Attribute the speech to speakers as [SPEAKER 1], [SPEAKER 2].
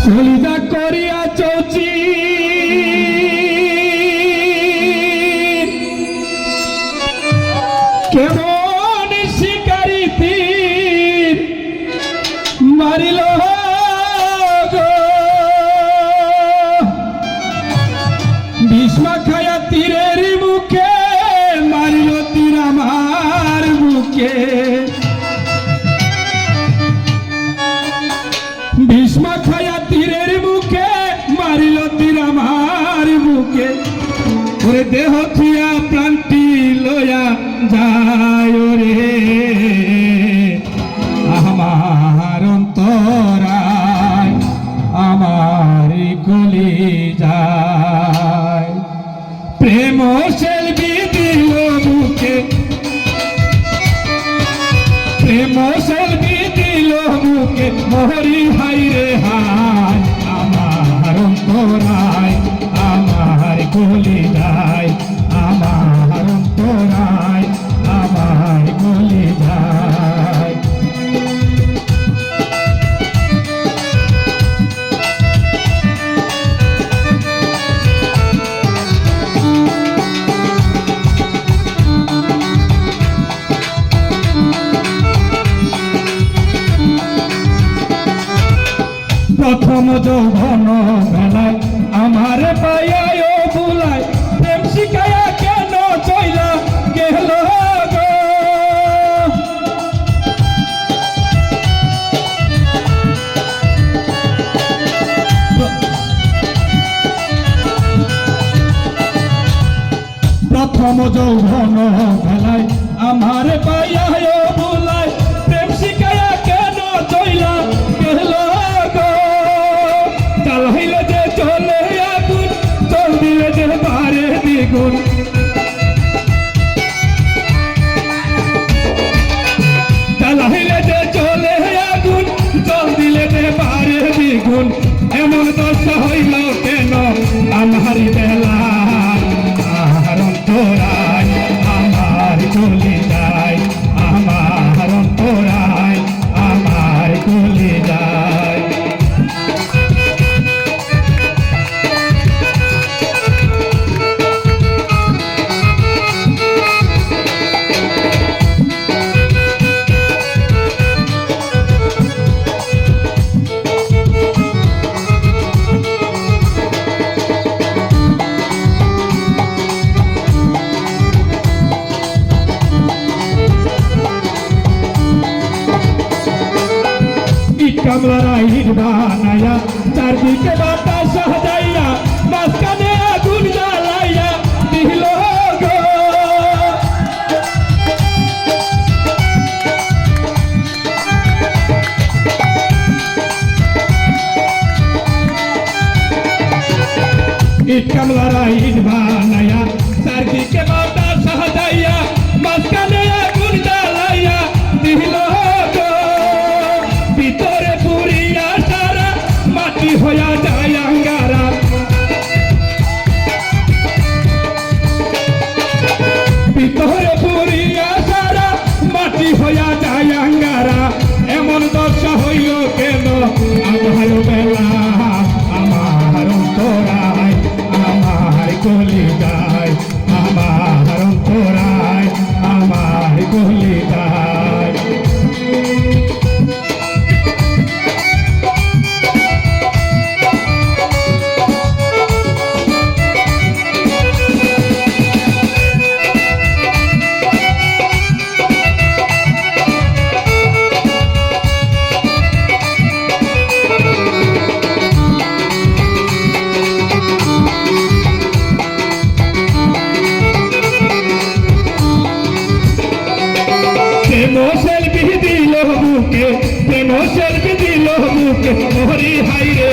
[SPEAKER 1] কলিজা করিয়া চৌচি কেমন শিকারি তীর মারিল ভীষ্মা খায়া তীরের মুখে মারিল তীর আমার বুকে ভীষ্মা খায়া তীরের মুখে মারিল তীর আমার বুকে ওরে দেহ থিয়া প্রাণটি লয়া যায় রে আমার অন্তরায় আমার কলি যায় প্রেম সেলবি দিল বুকে প্রেম সেলবি দিল বুকে মোহরি হাই রে হায় আমার অন্তরায় আমার কলি যায় আমার অন্তরায় আমার কলি যায় প্রথম যৌবন বেলায় আমার পায়ায় বুলায় প্রেম শিখায়া কেন চইলা গেল গো প্রথম যৌবন বেলায় আমার পায়ায় বুলায় প্রেম শিখায়া কেন চইলা গেল চালাইলে যে চলে আগুন চল দিলে যে বারে দ্বিগুণ চালাইলে যে চলে আগুন চল দিলে যে বারে দ্বিগুণ এমন দশা হইল কেন আমার বেলা আমার অন্তরায় আমার কলি যায় আমার অন্তরায় আমার কলি যায় কামলারা হিট বানাইয়া চারদিকে বাতাস সাজাইয়া মাঝখানে আগুন জ্বালাইয়া দিল গো ইট কামলারা হিট বানাইয়া চারদিকে বাতাস সাজাইয়া মাঝখানে আগুন জ্বালাইয়া দিল হইয়া যায় আঙ্গারা ভিতরে পুরিয়া সারা মাটি হইয়া যায় আঙ্গারা এমন দশা হইল কেন আমার বেলা আমার অন্তরায় আমার কলি যায় আমার অন্তরায় আমার কলি যায় প্রেম সেলবি দিল বুকে মোহরি হাই রে